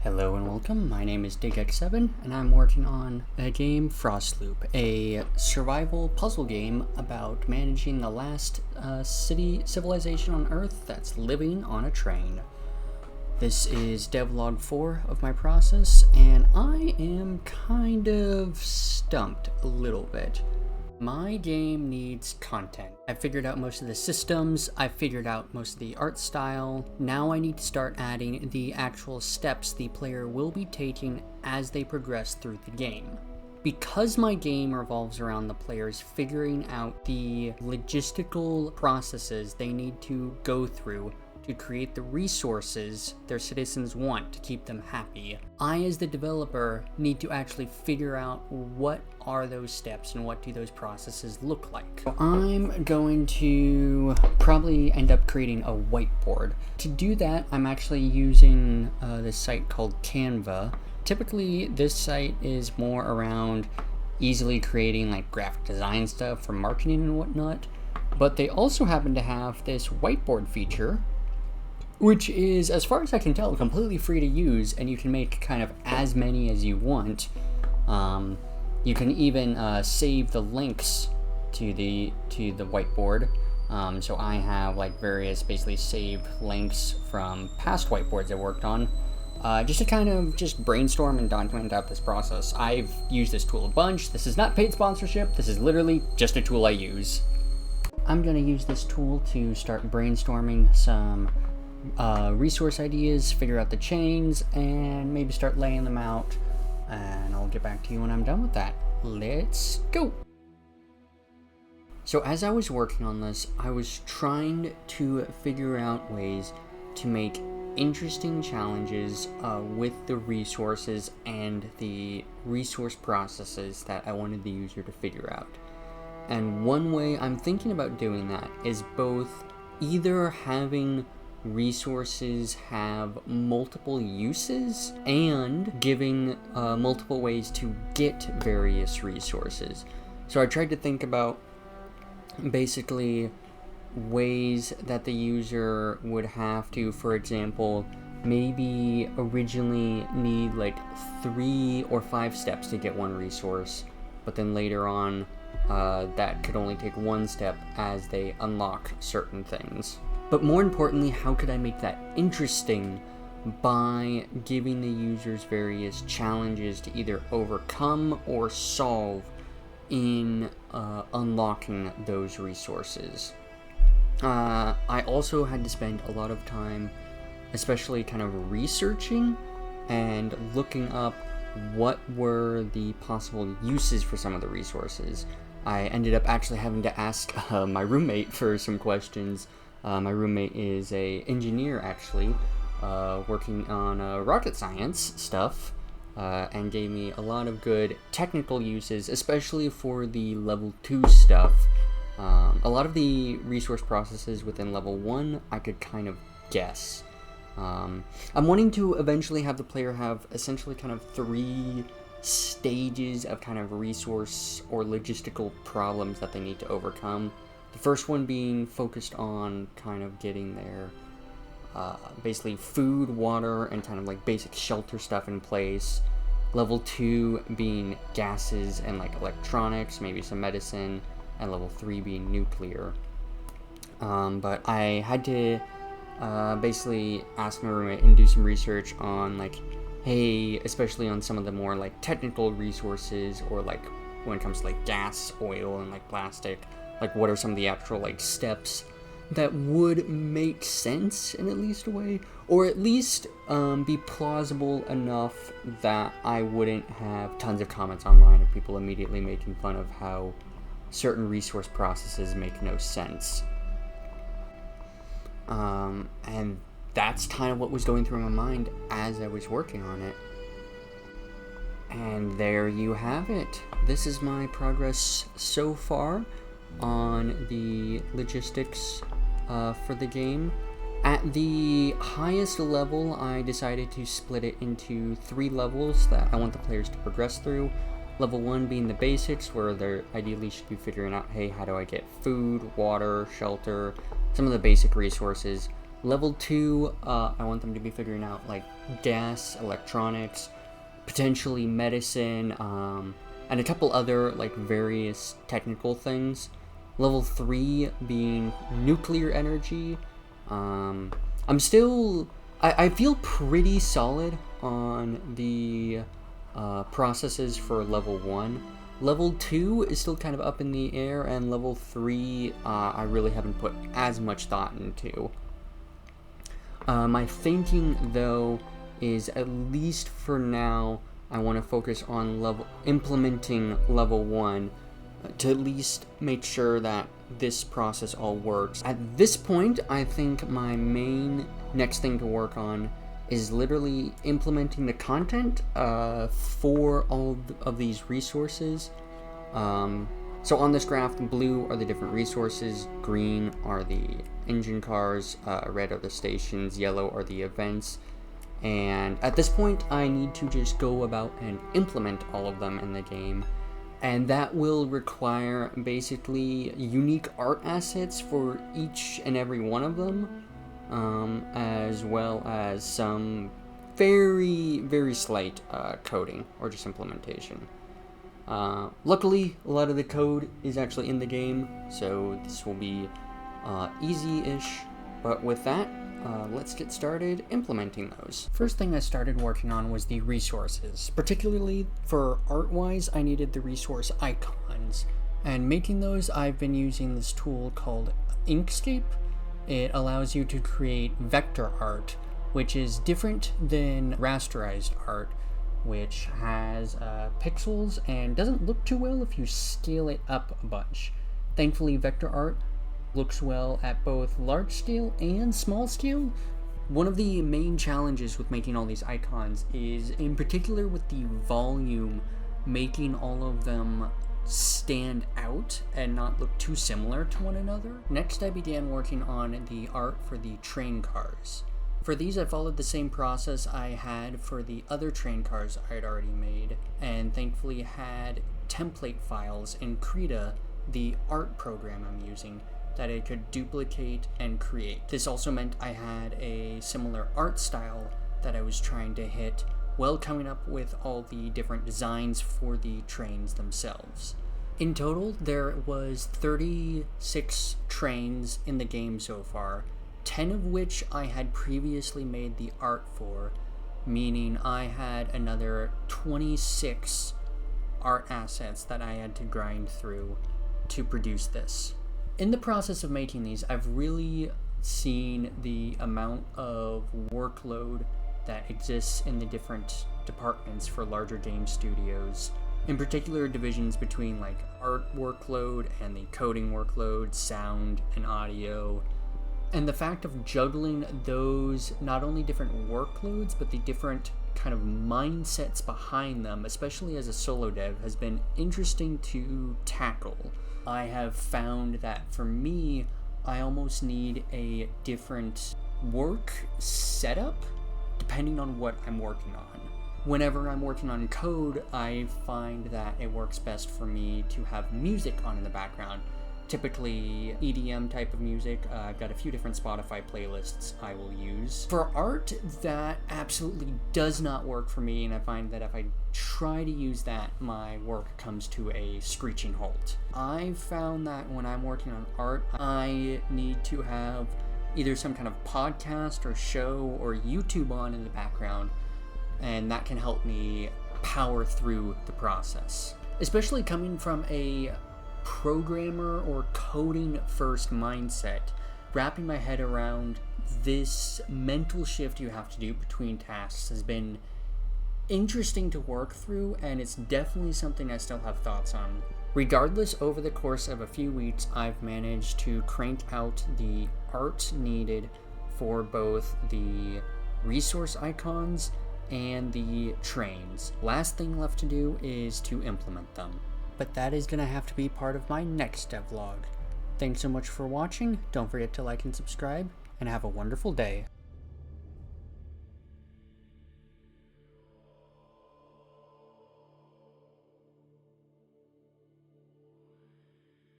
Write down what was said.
Hello and welcome, my name is DigX7 and I'm working on a game FrostLoop, a survival puzzle game about managing the last civilization on Earth that's living on a train. This is Devlog 4 of my process and I am kind of stumped a little bit. My game needs content. I figured out most of the systems, I figured out most of the art style. Now I need to start adding the actual steps the player will be taking as they progress through the game. Because my game revolves around the players figuring out the logistical processes they need to go through to create the resources their citizens want to keep them happy, I as the developer need to actually figure out what are those steps and what do those processes look like. So I'm going to probably end up creating a whiteboard. To do that, I'm actually using this site called Canva. Typically this site is more around easily creating like graphic design stuff for marketing and whatnot, but they also happen to have this whiteboard feature, which is, as far as I can tell, completely free to use, and you can make kind of as many as you want. You can even save the links to the whiteboard. So I have like various basically saved links from past whiteboards I worked on, just to kind of just brainstorm and document out this process. I've used this tool a bunch. This is not paid sponsorship. This is literally just a tool I use. I'm gonna use this tool to start brainstorming some resource ideas, figure out the chains, and maybe start laying them out, and I'll get back to you when I'm done with that. Let's go! So as I was working on this, I was trying to figure out ways to make interesting challenges with the resources and the resource processes that I wanted the user to figure out. And one way I'm thinking about doing that is both either having resources have multiple uses and giving multiple ways to get various resources. So I tried to think about basically ways that the user would have to, for example, maybe originally need like 3 or 5 steps to get one resource, but then later on that could only take 1 step as they unlock certain things. But more importantly, how could I make that interesting by giving the users various challenges to either overcome or solve in unlocking those resources. I also had to spend a lot of time, especially kind of researching and looking up what were the possible uses for some of the resources. I ended up actually having to ask my roommate for some questions. My roommate is an engineer, actually, working on rocket science stuff, and gave me a lot of good technical uses, especially for the level 2 stuff. A lot of the resource processes within level 1 I could kind of guess. I'm wanting to eventually have the player have essentially kind of 3 stages of kind of resource or logistical problems that they need to overcome. The first one being focused on kind of getting their basically food, water, and kind of like basic shelter stuff in place. Level 2 being gases and like electronics, maybe some medicine, and level 3 being nuclear. But I had to basically ask my roommate and do some research on like, hey, especially on some of the more like technical resources, or like when it comes to like gas, oil, and like plastic, like what are some of the actual like steps that would make sense in at least a way, or at least be plausible enough that I wouldn't have tons of comments online of people immediately making fun of how certain resource processes make no sense. And that's kind of what was going through my mind as I was working on it. And there you have it. This is my progress so far on the logistics for the game. At the highest level, I decided to split it into 3 levels that I want the players to progress through. Level 1 being the basics, where they ideally should be figuring out, hey, how do I get food, water, shelter, some of the basic resources. Level 2, I want them to be figuring out like gas, electronics, potentially medicine, and a couple other like various technical things. Level 3 being nuclear energy. I feel pretty solid on the processes for level 1. Level 2 is still kind of up in the air, and level 3 I really haven't put as much thought into. My thinking, though, is at least for now, I want to focus on implementing level 1 to at least make sure that this process all works. At this point, I think my main next thing to work on is literally implementing the content for all of these resources. So on this graph, blue are the different resources, green are the engine cars, red are the stations, yellow are the events. And at this point, I need to just go about and implement all of them in the game. And that will require basically unique art assets for each and every one of them, as well as some very, very slight coding or just implementation. Luckily, a lot of the code is actually in the game, so this will be easy-ish. But with that, let's get started implementing those. First thing I started working on was the resources. Particularly for art-wise, I needed the resource icons. And making those, I've been using this tool called Inkscape. It allows you to create vector art, which is different than rasterized art, which has pixels and doesn't look too well if you scale it up a bunch. Thankfully, vector art looks well at both large scale and small scale. One of the main challenges with making all these icons is, in particular with the volume, making all of them stand out and not look too similar to one another. Next, I began working on the art for the train cars. For these, I followed the same process I had for the other train cars I had already made, and thankfully had template files in Krita, the art program I'm using, that I could duplicate and create. This also meant I had a similar art style that I was trying to hit while coming up with all the different designs for the trains themselves. In total, there was 36 trains in the game so far, 10 of which I had previously made the art for, meaning I had another 26 art assets that I had to grind through to produce this. In the process of making these, I've really seen the amount of workload that exists in the different departments for larger game studios. In particular, divisions between like art workload and the coding workload, sound and audio. And the fact of juggling those not only different workloads, but the different kind of mindsets behind them, especially as a solo dev, has been interesting to tackle. I have found that for me, I almost need a different work setup depending on what I'm working on. Whenever I'm working on code, I find that it works best for me to have music on in the background. Typically EDM type of music. I've got a few different Spotify playlists I will use. For art, that absolutely does not work for me, and I find that if I try to use that, my work comes to a screeching halt. I've found that when I'm working on art, I need to have either some kind of podcast or show or YouTube on in the background, and that can help me power through the process. Especially coming from a programmer or coding first mindset, wrapping my head around this mental shift you have to do between tasks has been interesting to work through, and it's definitely something I still have thoughts on. Regardless, over the course of a few weeks, I've managed to crank out the art needed for both the resource icons and the trains. Last thing left to do is to implement them. But that is going to have to be part of my next devlog. Thanks so much for watching. Don't forget to like and subscribe, and have a wonderful day.